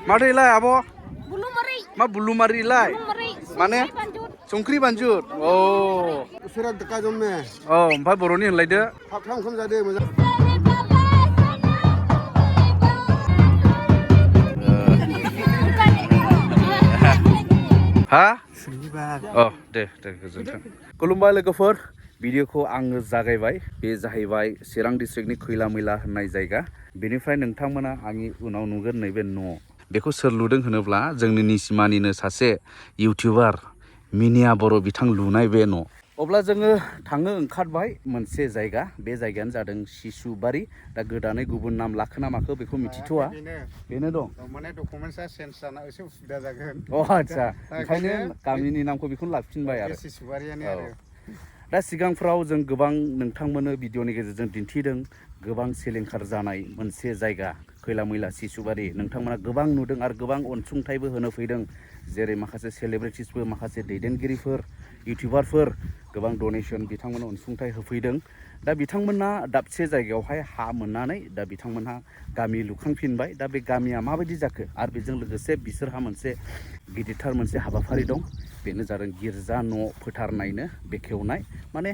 माथो इलाय आब' बुलुमारि मा बुलुमारि इलाय माने संख्रि बानजुत अ उसुरा दका जमने औ ओमफ्राय बर'नि होनलायदो थाबथाम ओंखाम जादो मोजां हा सुनिबार अ दे गोजोन्थों खुलुमबाय लोगोफोर भिडिअखौ आङो जागायबाय बे जाहैबाय चिरां डिस्ट्रिक्टनि खैलामैला होननाय जायगा बेनिफ्राय नोंथांमोना आंनि उनाव नुगोन नैबे न' बेखौ सोर लुदों होनोब्ला जोंनि निसिमानिनो सासे इउटिउबार मिनिया बर' बिथां लुनाय बे न' अब्ला जोङो थांनो ओंखारबाय मोनसे जायगा बे जायगायानो जादों सिसुबारि दा गोदानै गुबुन नाम लाखोना माखो बेखौ मिथिथ'वा बेनो दं माने डकुमेन्टसा चेन्ज जाना एसे उसुबिदा जागोन अ आदसा ओंखायनो गामिनि नामखौ बेखौनो लाफिनबाय आरो सिसुबारियानो आरो दा सिगांफ्राव जों गोबां नोंथांमोननो भिडिअनि गेजेरजों दिन्थिदों गोबां सिलिंखार जानाय मोनसे जायगा खैलामैला सिसुबारि नोंथांमोना गोबां नुदों आरो गोबां अनसुंथाइबो होनो फैदों जेरै माखासे सेलिब्रिटिसफोर माखासे दैदेनगिरिफोर इउटिउबारफोर गोबां डनेसन बिथांमोना अनसुंथाइ होफैदों दा बिथांमोना दाबसे जायगायावहाय हा मोननानै दा बिथांमोनहा गामि लुखांफिनबाय दा बे गामिया माबायदि जाखो आरो बेजों लोगोसे बिसोरहा मोनसे गिदिरथार मोनसे हाबाफारि दं बेनो जादों गिर्जा न' फोथारनायनो बेखेवनाय माने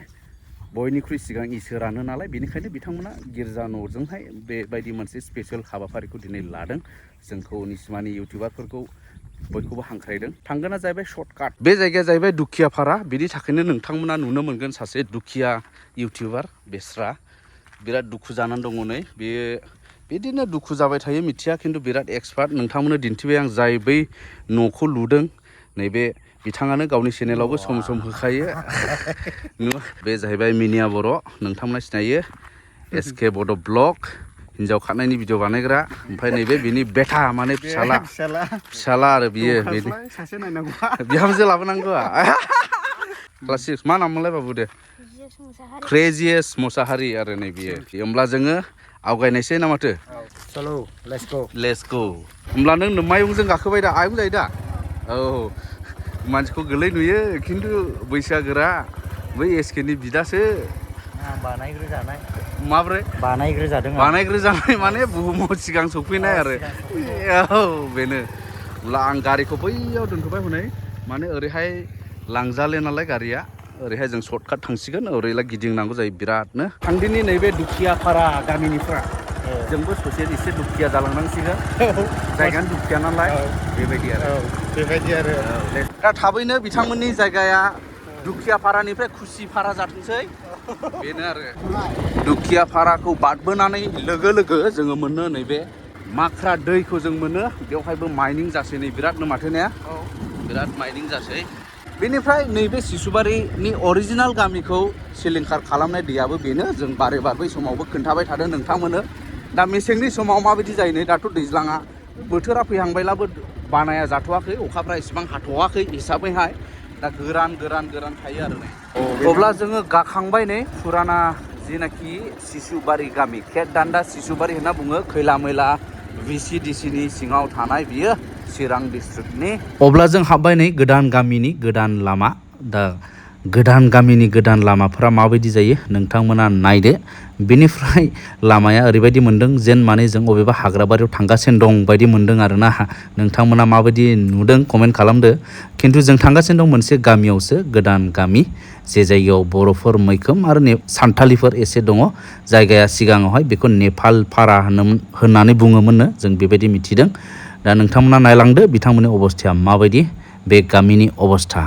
बयनिख्रुइ सिगां इसोरानो नालाय बेनिखायनो बिथांमोना गिर्जा न'जोंहाय बेबायदि मोनसे स्पेसियेल हाबाफारिखौ दिनै लादों जोंखौ निसिमानि इउटिउबारफोरखौ बयखौबो हांख्रायदों थांगोना जाहैबाय सर्टकाट बे जायगाया जाहैबाय दुखियापारा बिनि थाखायनो नोंथांमोना नुनो मोनगोन सासे दुखिया इउटिउबार बेस्रा बिराद दुखु जानानै दङ नै बेयो बिदिनो दुखु जाबाय थायो मिथिया खिन्थु बिराद एक्सपार्ट नोंथांमोननो दिन्थिबाय आं जाय बै न'खौ लुदों नैबे बिथाङानो गावनि चेनेलावबो सम सम होखायो बे जाहैबाय मिनिया बर' नोंथांमोना सिनायो एसके बड' ब्लग हिन्जाव खारनायनि भिडिअ बानायग्रा ओमफ्राय नैबे बिनि बेथा माने फिसाला आरो बियो सासे नायनांगौआ बिहामजो लाबोनांगौ क्लास 6 मा नाममोनलाय बाबु दे क्रेजियस मोसाहारि आरो नै बियो होमब्ला जोङो आवगायनायसै ना माथो चलो लेट्स गो होमब्ला नों मायंजों गाखोबाय दा आयं जायो दा औ मानसिखौ गोलै नुयो खिन्थु बैसोआ गोरा बै एसकेनि बिदासो बानायग्रोजानाय माब्रै बानायग्रोजानाय माने बुहुमाव सिगां सफैनाय आरो औ बेनो अब्ला आं गारिखौ बैयाव दोनथ'बाय हनै माने ओरैहाय लांजाले नालाय गारिया ओरैहाय जों सर्टकाट थांसिगोन ओरैलाय गिदिंनांगौ जायो बिरादनो थांदिनि नैबे दुखियापारा गामिनिफ्रा जोंबो ससे एसे दुखिया जालांनांसिगोन जायगायानो दुखिया नालाय बेबायदि आरो दा थाबैनो बिथांमोननि जायगाया दुखियापारानिफ्राय खुसिपारा जाथोंसै बेनो आरो दुखियापाराखौ बारबोनानै लोगो लोगो जोङो मोनो नैबे माख्रा दैखौ जों मोनो बेवहायबो माइनिं जासै नै बिरादनो माथो ने बिराद माइनिं जासै बेनिफ्राय नैबे सिसुबारिनि अरिजिनाल गामिखौ सिलिंखार खालामनाय दैयाबो बेनो जों बारे बै समावबो खोन्थाबाय थादों नोंथांमोननो दा मेसेंनि समाव माबायदि जायो नै दाथ' दैज्लाङा बोथोरा फैहांबायब्लाबो बानाया जाथ'वाखै अखाफ्रा इसेबां हाथ'वाखै हिसाबैहाय दा गोरान थायो आरो नै अब्ला जोङो गाखांबाय नै फुराना जिनाखि सिसुबारि गामि खेतदान्दा सिसुबारि होनना बुङो खैलामैला VCDCनि सिङाव थानाय बियो चिरां डिस्ट्रिक्टनि अब्ला जों हाबबाय नै गोदान गामिनि गोदान लामा दा गोदान गामिनि गोदान लामाफोरा माबायदि जायो नोंथांमोना नायदो बेनिफ्राय लामाया ओरैबायदि मोनदों जेन माने जों अबेबा हाग्राबारियाव थांगासिनो दं बायदि मोनदों आरोना नोंथांमोना माबायदि नुदों कमेन्ट खालामदो खिन्थु जों थांगासिनो दं मोनसे गामियावसो गोदान गामि जे जायगायाव बर'फोर मैखोम आरो सान्थालिफोर एसे दङ जायगाया सिगाङावहाय बेखौ नेपालपारा होननानै बुङोमोननो जों बेबायदि मिथिदों दा नोंथांमोना नायलांदो बिथांमोननि अबस्थाया माबायदि बे गामिनि अबस्था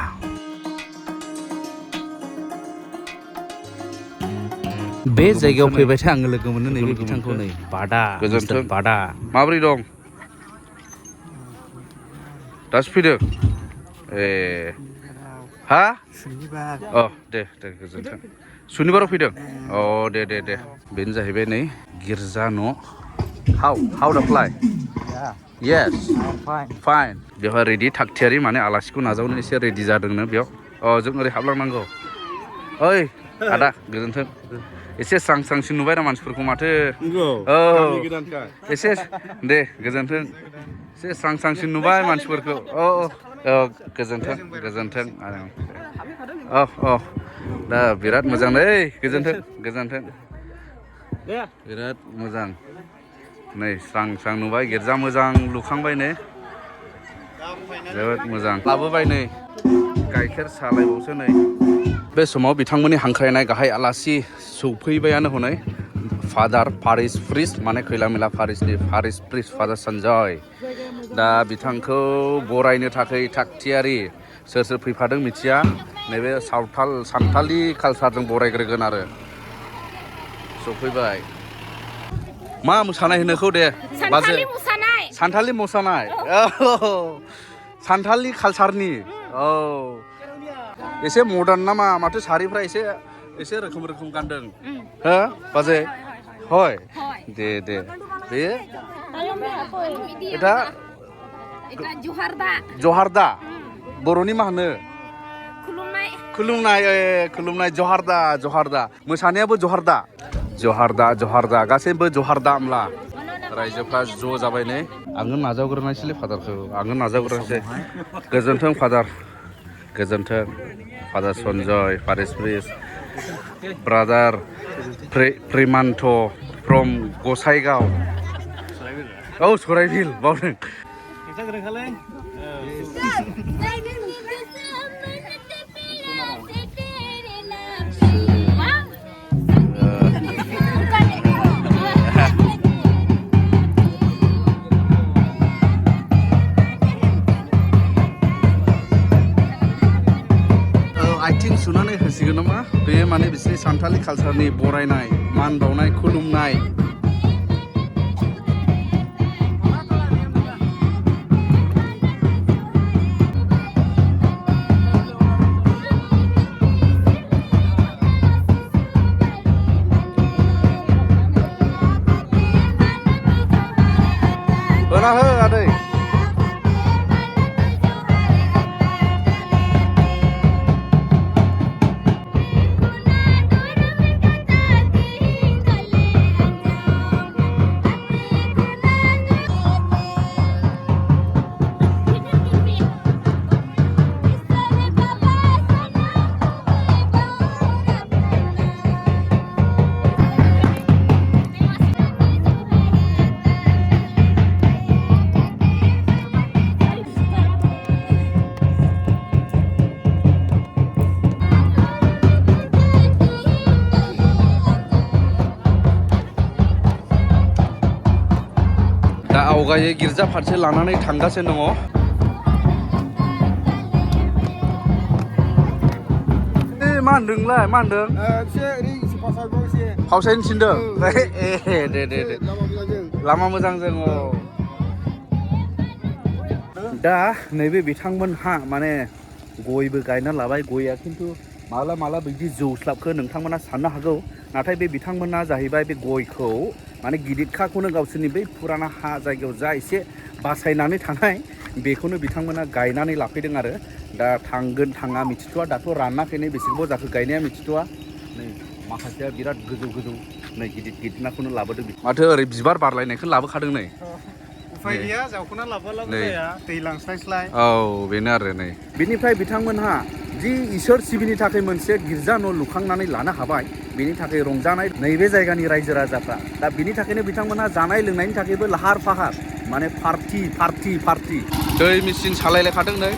बे जायगायाव फैबायथाय आङो लोगो मोनो नैबे बिथांखौ नै बादा माबोरै दं दासो फैदों ए हा अ दे गोजोन्थों सुनिबाराव फैदों अ दे बेनो जाहैबाय नै गिर्जा न' हाउ दा फ्लाइ येस फाइन बेवहाय रेडि थागथियारि माने आलासिखौ नाजावनो एसे रेडि जादोंनो बेयाव अ जों ओरै हाबलांनांगौ ओइ आदा गोजोन्थों एसे स्रां नुबाय ना मानसिफोरखौ माथो औ एसे दे गोजोन्थों एसे स्रां नुबाय मानसिफोरखौ औ गोजोन्थों औ दा बिराद मोजां नै गोजोन्थों बिराद मोजां नै स्रां नुबाय गिर्जा मोजां लुखांबाय नै जोबोद मोजां लाबोबाय नै गाइखेर सालायबावसो नै बे समाव बिथांमोननि हांख्रायनाय गाहाय आलासि सौफैबायानो हनै फादार पारिस प्रिस्ट माने खैलामैला पारिसनि पारिस प्रिस्ट फादार सन्जय दा बिथांखौ बरायनो थाखाय थागथियारि सोर सोर फैफादों मिथिया नैबे सानथालि कालसारजों बरायग्रोगोन आरो सफैबाय मा मोसानाय होनोखौ दे बाजै सानथालि मोसानाय सानथालि कालसारनि औ एसे मदार्न नामा माथो सारिफ्रा एसे रोखोम गानदों हो बाजै হয় दे बे এটা जहारदा बर'नि मा होनो खुलुमनाय जहारदा मोसानायाबो जहारदा गासैबो जहारदा होमब्ला रायजोफ्रा ज' जाबाय नै आङो नाजावग्रोनायसैलै फादारखौ गोजोन्थों father Sanjay parish priest brother Primanth from Gossaigaon औ सराइबिल बावदों आथिं सुनानै होसिगोन नामा बे माने बिसोरनि सानथालि कालसारनि बरायनाय मान बावनाय खुलुमनाय होना हो आदै दा आवगायै गिर्जा फारसे लानानै थांगासिनो दङ मा होनदोंलाय मा होनदों फावसायनो थिनदों दे लामा मोजां जों दा नैबे बिथांमोनहा माने गयबो गायना लाबाय गया खिन्थु माला बिदि जौस्लाबखो नोंथांमोना साननो हागौ नाथाय बे बिथांमोना जाहैबाय बे गयखौ माने गिदिरखाखौनो गावसोरनि बै फुराना हा जायगायाव जा एसे बासायनानै थानाय बेखौनो बिथांमोना गायनानै लाफैदों आरो दा थांगोन थाङा मिथिथ'वा दाथ' रानाखैनो बेसेबां जाखो गायनाया मिथिथ'वा नै माखासेया बिराद गोजौ नै गिदिरनाखौनो लाबोदों माथो ओरै बिबार बारलायनायखौ लाबोखादों नै उफाय गैया जावख'ना लाबोलाबो जाया दै लांस्लायस्लाय औ बेनो आरो नै बिनिफ्राय बिथांमोनहा जि इसोर सिबिनि थाखाय मोनसे गिर्जा न' लुखांनानै लानो हाबाय बेनि थाखाय रंजानाय नैबे जायगानि रायजो राजाफ्रा दा बिनि थाखायनो बिथांमोनहा जानाय लोंनायनि थाखायबो लाहार फाहार माने पार्टि दै मेचिन सालायलायखादों नै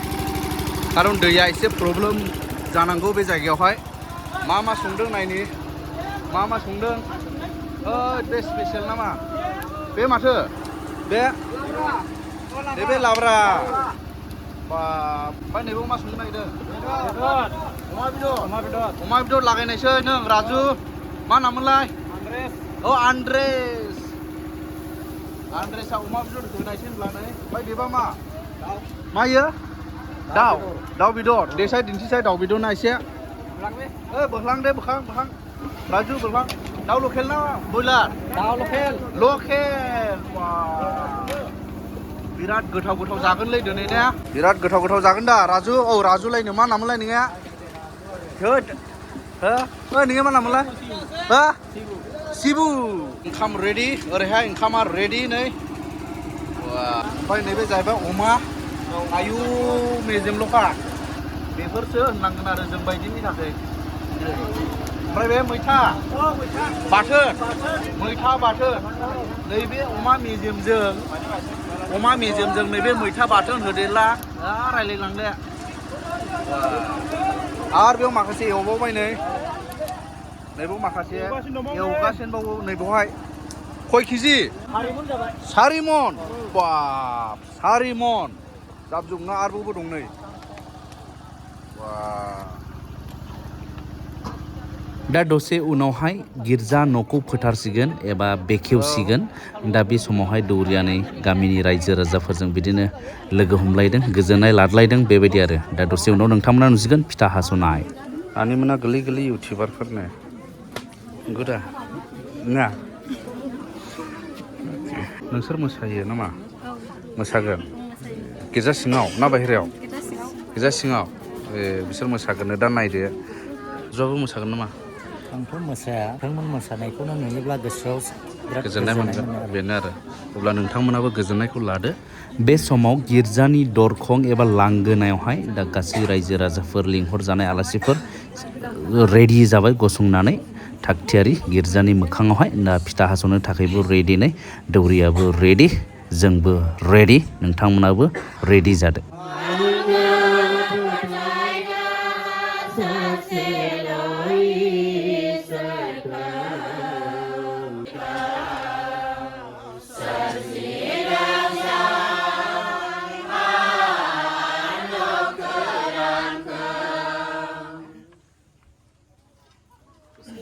खारन दैया एसे प्रब्लेम जानांगौ बे जायगायावहाय मा संदों नायनि मा संदों बे स्पेसियेल नामा बे माथो बे लाब्रा ओमफ्राय नैबे मा संनो नागिरदों अमा बेदर लागायनायसै नों राजु मा नाममोनलाय आन्द्रेसआ अमा बेदर होनायसै होनब्ला नै ओमफ्राय बेबा मा इयो दाउ बेदर देसाय दिन्थिसाय दाउ बेदर ना एसे बोखां दे बोखां राजु बोखां दाउ लकेल ना बयलार दाउ लकेल बिराद गोथाव जागोनलै दिनै ने बिराद गोथाव जागोन दा राजु राजुलायनो मा नाममोनलाय नोंनिया नोंनिया मा नाममोनलाय सिबु ओंखाम रेडि ओरैहाय ओंखामा रेडि नै ओमफ्राय नैबे जाहैबाय अमा आयु मेजेमल'खा बेफोरसो होननांगोन आरो जों बायदिनि थाखाय ओमफ्राय बे मैथा बाथोन नैबे अमा मेजेमजों अमा मेजेमजों नैबे मैथा बाथोन होदेरला रायलायलांदे आरो बेयाव माखासे एवबावबाय नै नैबाव माखासे एवगासिनो दंबावो नैबावहाय खय केजि 4 मन बाब 4 मन जाबजुगना आरोबावबो दं नै दा दसे उनावहाय गिर्जा न'खौ फोथारसिगोन एबा बेखेवसिगोन दा बे समावहाय दौरियानै गामिनि रायजो राजाफोरजों बिदिनो लोगो हमलायदों गोजोननाय लादलायदों बेबायदि आरो दा दसे उनाव नोंथांमोना नुसिगोन फिथा हास'नाय आनिमोना गोरलै गोरलै इउटिउबारफोरनो गुदा ना नोंसोर मोसायो नामा मोसागोन गिर्जा सिङाव ना बाहेरायाव गिर्जा सिङाव बिसोर मोसागोन दा नायदो ज'बो मोसागोन नामा आंथ' मोसाया नोंथांमोन मोसानायखौनो नुयोब्ला गोसोआव गोजोननाय मोनगोन बेनो आरो अब्ला नोंथांमोनाबो गोजोननायखौ लादो बे समाव गिर्जानि दरखं एबा लांगोनायावहाय दा गासै रायजो राजाफोर लिंहरजानाय आलासिफोर रेडि जाबाय गसंनानै थागथियारि गिर्जानि मोखाङावहाय दा फिथा हास'नो थाखायबो रेडि नै दौरियाबो रेडि जोंबो रेडि नोंथांमोनाबो रेडि जादो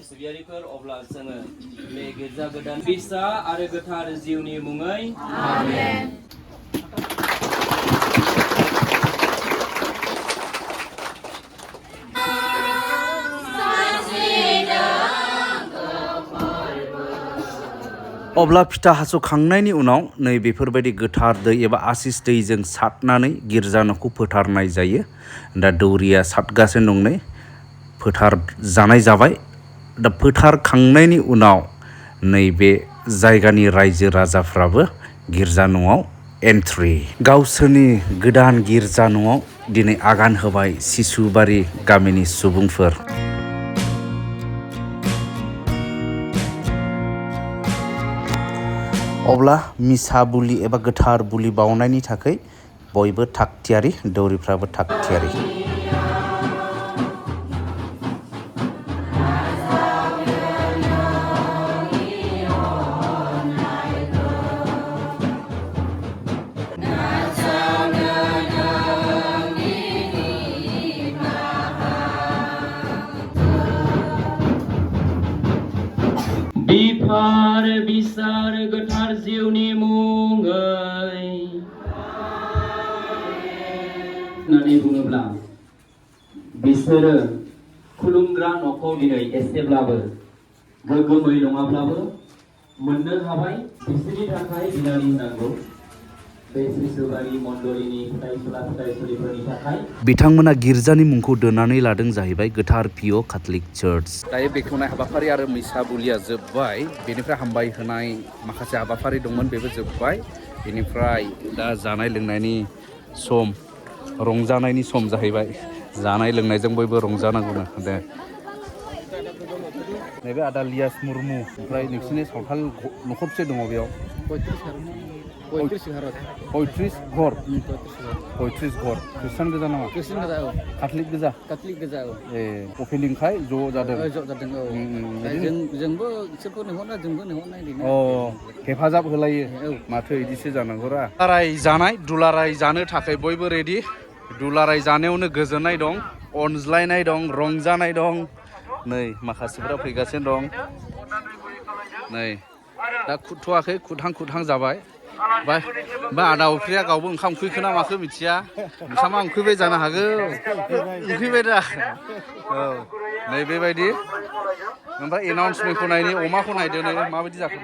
सिबियारिफोर अब्ला जोङो बे गिर्जा गोदान फिसा आरो गोथार जिउनि मुङै आमेन अब्ला फिथा हास'खांनायनि उनाव नै बेफोरबायदि गोथार दै एबा आसिस दैजों सारनानै गिर्जा न'खौ फोथारनाय जायो दा दौरिया सारगासिनो दं नै फोथार जानाय जाबाय दा फोथारखांनायनि उनाव नैबे जायगानि रायजो राजाफ्राबो गिर्जा न'आव एन्ट्रि गावसोरनि गोदान गिर्जा न'आव दिनै आगान होबाय सिशुबारि गामिनि सुबुंफोर अब्ला मिसा बुलि एबा गोथार बुलि बावनायनि थाखाय बयबो थागथियारि दौरिफ्राबो थागथियारि बिफार बिसार गोथार जिउनि मुङै होननानै बुङोब्ला बिसोरो खुलुमग्रा न'खौ दिनै एसेब्लाबो गोग्गोमै नङाब्लाबो मोननो हाबाय बिसोरनि थाखाय बिनानै होनांगौ बे सिशुबारि मण्डलिनि फिथाइसुलिफोरनि थाखाय बिथांमोना गिर्जानि मुंखौ दोननानै लादों जाहैबाय गोथार पिय' काथलिक चार्च दायो बेखेवनाय हाबाफारि आरो मिसा बुलिया जोब्बाय बेनिफ्राय हामबाय होनाय माखासे हाबाफारि दंमोन बेबो जोब्बाय बेनिफ्राय दा जानाय लोंनायनि सम रंजानायनि सम जाहैबाय जानाय लोंनायजों बयबो रंजानांगौनो दे नैबे आदा लियास मुर्मु ओमफ्राय नोंसिनि सावथाल न'खरसे दङ बेयाव 35 घर खृष्टान गोजा नामा काथलिक गोजा ए अपेनिंखाय ज' जादों जोंबो इसोरखौ नेहरना जोंबो नेहरनाय हेफाजाब होलायो माथो इदिसो जानांगौरा दुलाराय जानो थाखाय बयबो रेडि दुलाराय जानायावनो गोजोननाय दं अनज्लायनाय दं रंजानाय दं नै माखासेफोरा फैगासिनो दं नै दा खुथ'वाखै खुदहां जाबाय बा आदा अफ्रिया गावबो ओंखाम उखैखोना माखो मिथिया ओंखामा उखैबाय जानो हागौ उखैबाय दा औ नै बेबायदि ओमफ्राय एनाउन्समेन्टखौ नायनि अमाखौ नायदो नै माबायदि जाखो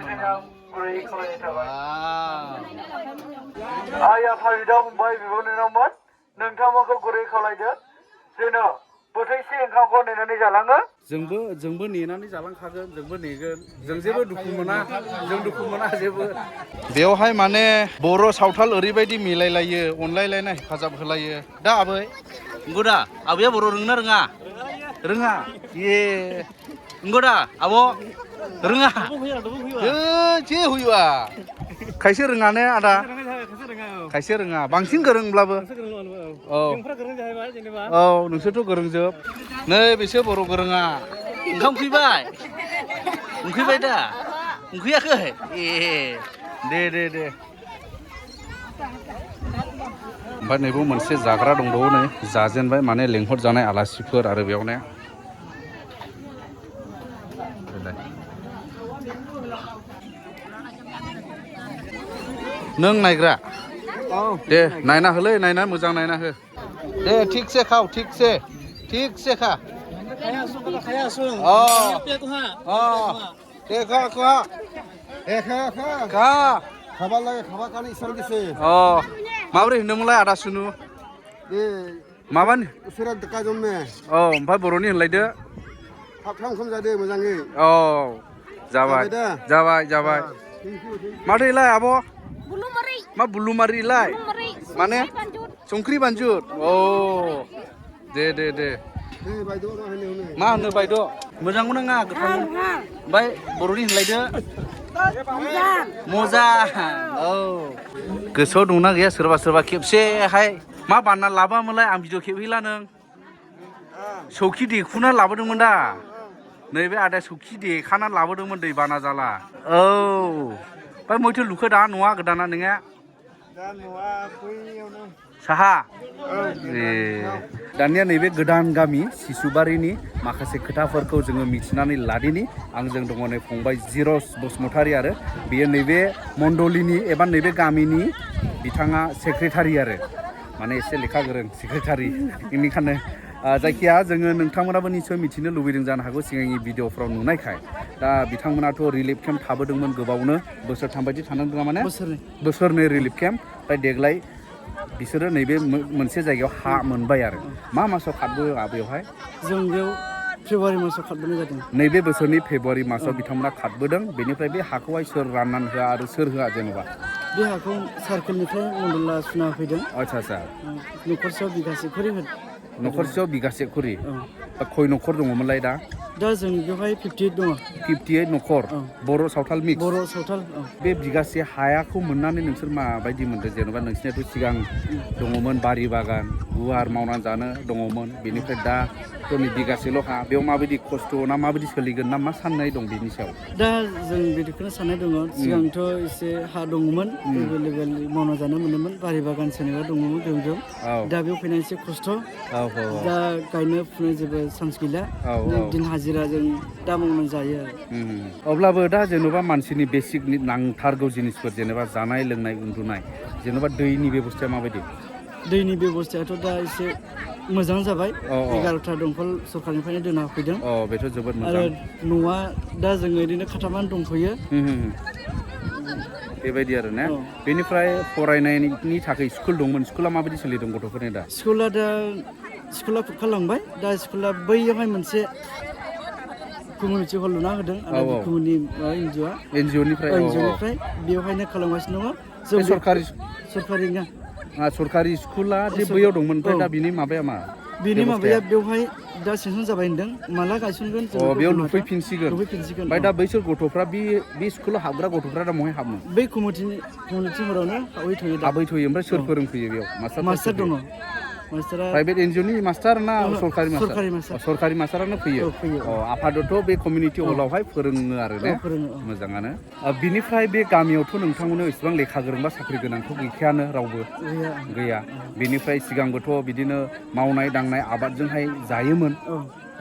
आइ आफा बिदा फंबाय बिब' बिनानावमोन नोंथांमोनखौ गुरै खावलायदो जेन' बोथिसे ओंखामखौ नेनानै जालाङो जोंबो नेनानै जालांखागोन जोंबो नेगोन जों जेबो दुखु मोना जेबो बेवहाय माने बर' सावथाल ओरैबायदि मिलायलायो अनलायलायना हेफाजाब होलायो दा आबै गुदा आबैया बर' रोंना रोङा रोङा ए enggak dah abo रोङा जे हुइवा खायसे रोङाने आदा खायसे रोङा बांसिन गोरोंब्लाबो औ औ नोंसोरथ' गोरोंजोब नै बिसोर बर' गोरोङा ओंखाम उखैबाय उखैबाय दा उखैयाखै ए दे ओमफ्राय नैबो मोनसे जाग्रा दंबावो नै जाजेनबाय माने लेंहरजानाय आलासिफोर आरो बेयावनो नों नायग्रा दे नायना होलै नायना मोजां नायना हो दे थिगसे खाव थिगसे खा दे खा খাবার লাগে খাবার কানে ইসর গেছে माबोरै होनदोंमोनलाय आदा सुनु ए माबानि इसोरा दका जम्मे ओमफ्राय बर'नि होनलायदो थाब जादो मोजाङै जाबाय माथो इलाय आब' मा बुलुमारिलाय माने संख्रि बानजुत दे मा होनो बायद' मोजांखौ नाङा गोथां ओमफ्राय बर'नि होनलायदो मोजां गोसोआव दंना गैया सोरबा खेबसेहाय मा बानना लाबोआमोनलाय आं भिडिअ खेबहैला नों सौखि देखुना लाबोदोंमोन दा नैबे आदाया सौखि देखाना लाबोदोंमोन दै बाना जाला ओमफ्राय मैथो लुखो दा न'आ गोदाना नोङो साहा दानिया नैबे गोदान गामि सिसुबारिनि माखासे खोथाफोरखौ जोङो मिथिनानै लादिनि आंजों दङ नै फंबाय जिरस बसुमतारी आरो बेयो नैबे मण्डलिनि एबा नैबे गामिनि बिथाङा सेक्रेटारि आरो माने एसे लेखा गोरों सेक्रेटारि बेनिखायनो जायखिया जोङो नोंथांमोनाबो निसय मिथिनो लुबैदों जानो हागौ सिगांनि भिडिअफ्राव नुनायखाय दा बिथांमोनाथ' रिलिफ केम्प थाबोदोंमोन गोबावनो बोसोरथाम बायदि थानांदों ना माने बोसोरनै रिलिफ केम्प ओमफ्राय देग्लाय बिसोरो नैबे मोनसे जायगायाव हा मोनबाय आरो मा मासाव खारबोआ बेवहाय जों बेयाव फेब्रुवारि मासाव खारबोनाय जादों नैबे बोसोरनि फेब्रुवारि मासाव बिथांमोना खारबोदों बेनिफ्राय बे हाखौहाय सोर राननानै होआ आरो सोर होआ जेनेबा बे हाखौ सार्केलनिफ्राय मण्डला सुना फैदों आच्छा न'खरसेयाव बिगासे खरि न'खरसेयाव बिगासे खरि खय न'खर दङमोनलाय दा जोंनि बेवहाय 58 दङ 58 न'खर बर' सावथाल मिक्स बर' सावथाल बे बिगासे हायाखौ मोननानै नोंसोर माबायदि मोनदों जेनेबा नोंसिनाथ' सिगां दङमोन बारि बागान गुवार मावनानै जानो दङमोन बेनिफ्राय दा नै बिगासेल' हा बेयाव माबायदि खस्थ' ना माबायदि सोलिगोन ना मा साननाय दं बेनि सायाव दा जों बिदिखौनो साननाय दङ सिगांथ' एसे हा दङमोन एभेलेबेल मावना जानो मोनोमोन बारि बागान सोरनिबा दङमोन ग्रोम दा बेयाव फैनाय एसे खस्थ' दा गायनो फुनो जेबो चान्स गैला दिन हाजिराजों दा मावनानै जायो आरो अब्लाबो दा जेन'बा मानसिनि बेसिक नांथारगौ जिनिसफोर जेनेबा जानाय लोंनाय उन्दुनाय जेन'बा दैनि बेबस्थाया माबायदि दैनि बेबस्थायाथ' दा एसे मोजां जाबाय 11टा दंखल सरकारनिफ्रायनो दोना होफैदों बेथ' जोबोद मोजां आरो न'आ दा जोङो ओरैनो खाथाबनानै दंथ'यो बेबायदि आरो ना बेनिफ्राय फरायनायनि थाखाय स्कुल दंमोन स्कुला माबायदि सोलिदों गथ'फोरनि दा स्कुला खुरखालांबाय दा स्कुला बैयावहाय मोनसे कमिउनिटि हल लुना होदों आरो एनजिअनिफ्राय बेवहायनो खालामगासिनो दङ सरकारि स्कुला जे बैयाव दंमोन ओमफ्राय दा बिनि माबाया मा बिनि माबाया बेवहाय दा सेंसन जाबाय होनदों माला गायसनगोन बेयाव लुफैफिनसिगोन ओमफ्राय दा बैसोर गथ'फ्रा बे स्कुलाव हाबग्रा गथ'फ्रा दा बहाय हाबनो बै कमिउनिटि हरावनो हाबहैथ'यो ओमफ्राय सोर फोरोंफैयो बेयाव मास्टार दङ मास्टारा प्राइभेट एनजिअनि मास्टार ना सरकारि मास्टारानो फैयो आफादथ' बे कमिउनिटि हलावहाय फोरोङो आरो ने मोजाङानो बिनिफ्राय बे गामियावथ' नोंथांमोनाव इसेबां लेखा गोरों बा साख्रि गोनांथ' गैखायानो रावबो गैया बेनिफ्राय सिगांबोथ' बिदिनो मावनाय दांनाय आबादजोंहाय जायोमोन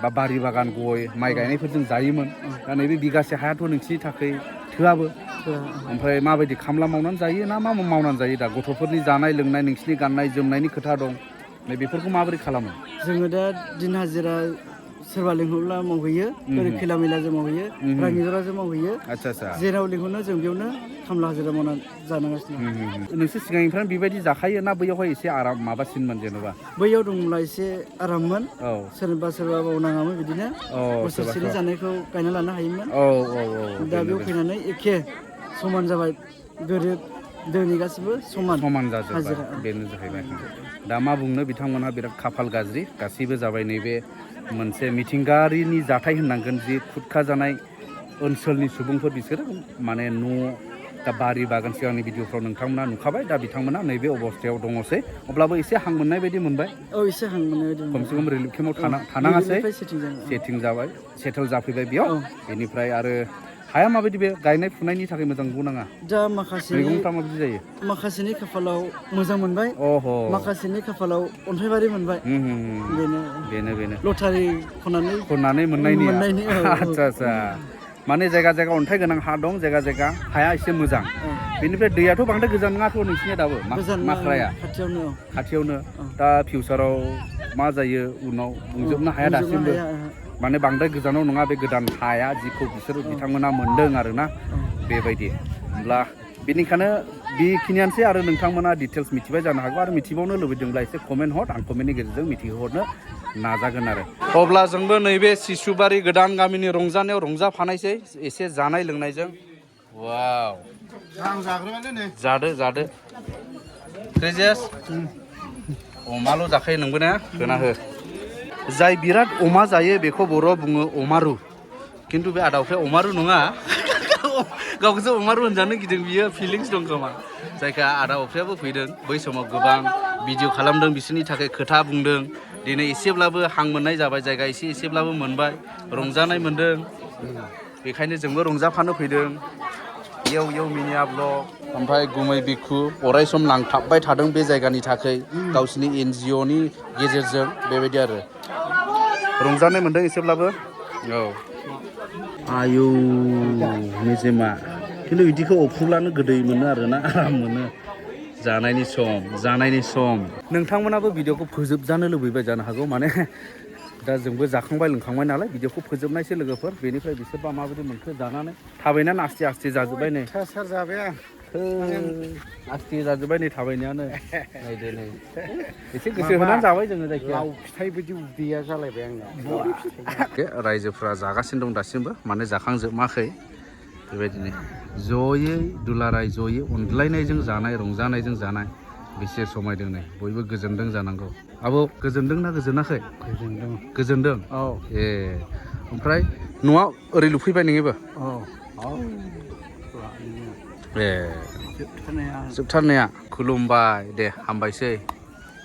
बा बारि बागान गय माइ गायनायफोरजों जायोमोन दा नैबे बिगासे हायाथ' नोंसिनि थाखाय थोआबो ओमफ्राय माबायदि खामला मावनानै जायो ना मा मावनानै जायो दा गथ'फोरनि जानाय लोंनाय नोंसिनि गाननाय जोमनायनि खोथा दं बेफोरखौ माबोरै खालामो जोङो दा दिन हाजिरा सोरबा लिंहरब्ला मावहैयो खैलामैलाजों मावहैयो राङिजराजों मावहैयो जेराव लिंहरनो जों बेयावनो खामला हाजिरा मावनानै जानांगासिनो नोंसोर सिगांनिफ्रायनो बेबायदि जाखायो ना बैयावहाय एसे आराम माबासिनमोन जेनेबा बैयाव दंब्ला एसे आराममोन सोरबा मावनाङामोन बिदिनो बोसोरसेनि जानायखौ गायना लानो हायोमोन दा बेयाव फैनानै एखे समान जाबाय गोरिब दोनि गासिबो समान जाजोब्बाय हाजिरा। बेनो जाहैबाय दा मा बुंनो बिथांमोनहा बिराद खाफाल गाज्रि गासैबो जाबाय नैबे मोनसे मिथिंगायारिनि जाथाय होननांगोन जि खुरखा जानाय ओनसोलनि सुबुंफोर बिसोरो माने न' दा बारि बागान सिगांनि भिडिअफ्राव नोंथांमोना नुखाबाय दा बिथांमोना नैबे अबस्थायाव दङसै अब्लाबो एसे हां मोननाय बायदि मोनबाय औ एसे हां मोननाय बायदि खमसे खम रिलिफ केम्पआव थानाङासै सेटिं सेटिं जाबाय सेटेल जाफैबाय बेयाव औ। बेनिफ्राय आरो हाया माबायदि बे गायनाय फुनायनि थाखाय मोजां बुंनाङा दा माखासेनि मैगंफ्रा माबायदि जायो माखासेनि खाफालाव मोजां मोनबाय अह माखासेनि खाफालाव अन्थाइबारि मोनबाय बेनो लटारि खननानै मोननायनि औ, औ। आदसा आदसा माने जायगा जायगा अन्थाइ गोनां हा दं जायगा जायगा हाया एसे मोजां बेनिफ्राय दैयाथ' बांद्राय गोजान नङाथ' नोंसिनिया दाबो गोजान माख्राया खाथियावनो दा फिउचाराव मा जायो उनाव बुंजोबनो हाया दासिमबो माने बांद्राय गोजानाव नङा बे गोदान हाया जिखौ बिथांमोना मोनदों आरोना बेबायदि होमब्ला बेनिखायनो बेखिनियानोसै आरो नोंथांमोना डिटेल्स मिथिबाय जानो हागौ आरो मिथिबावनो लुबैदोंब्ला एसे कमेन्ट हर आं कमेन्टनि गेजेरजों मिथिहरनो नाजागोन आरो अब्ला जोंबो नैबे सिसुबारि गोदान गामिनि रंजानायाव रंजाफानायसै एसे जानाय लोंनायजों वाव आं जाग्रोबायलै नै जादो क्रेजियास अमाल' जाखायो नोंबो ना होना हो जाय बिराद अमा जायो बेखौ बर'आव बुङो अमारु खिन्थु बे आदावफ्रा अमारु नङा गावखौसो अमारु होनजानो गिदों बियो फिलिंस दं खोमा जायखा आदा अफ्रियाबो फैदों बै समाव गोबां भिडिअ खालामदों बिसोरनि थाखाय खोथा बुंदों दिनै एसेब्लाबो हां मोननाय जाबाय जायगा एसेब्लाबो मोनबाय रंजानाय मोनदों बेखायनो जोंबो रंजाफानो फैदों इयाव मिनिया ब्लग ओमफ्राय गुमै बिखु अराय सम नांथाबबाय थादों बे जायगानि थाखाय गावसिनि NGOनि गेजेरजों बेबायदि आरो रंजानाय मोनदों एसेब्लाबो औ आयौ निजेमा खिन्थु बिदिखौ अफ्रुलानो गोदै मोनो आरोना आराम मोनो जानायनि सम नोंथांमोनाबो भिडिअखौ फोजोबजानो लुबैबाय जानो हागौ माने दा जोंबो जाखांबाय लोंखांबाय नालाय भिडिअखौ फोजोबनायसै लोगोफोर बेनिफ्राय बिसोरबा माबायदि मोनखो जानानै थाबायनानै आस्थे जाजोब्बाय नै सार जाबाय आं आस्थे जाजोब्बाय नै थाबायनायानो नायदो नै एसे गोसो होनानै जाबाय जोङो जायखिया लाव फिथाइ बायदि उदैया जालायबाय आंना रायजोफ्रा जागासिनो दं दासिमबो माने जाखांजोबाखै बेबायदिनो जयै दुलाराय जयै अनज्लायनायजों जानाय रंजानायजों जानाय बेसे समायदों नै बयबो गोजोनदों जानांगौ आब' गोजोनदों ना गोजोनाखै गोजोनदों औ ए ओमफ्राय न'आ ओरै लुफैबाय नोङोबो ए जोबथारनाया खुलुमबाय दे हामबायसै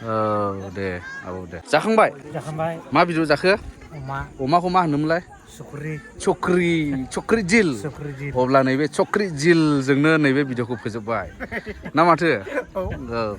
औ दे आब' दे जाखांबाय मा बेदर जाखो अमाखौ मा होनोमोनलाय चक्रि जिल अब्ला नैबे चक्रि जिलजोंनो नैबे भिडिअखौ फोजोबबाय ना माथो औ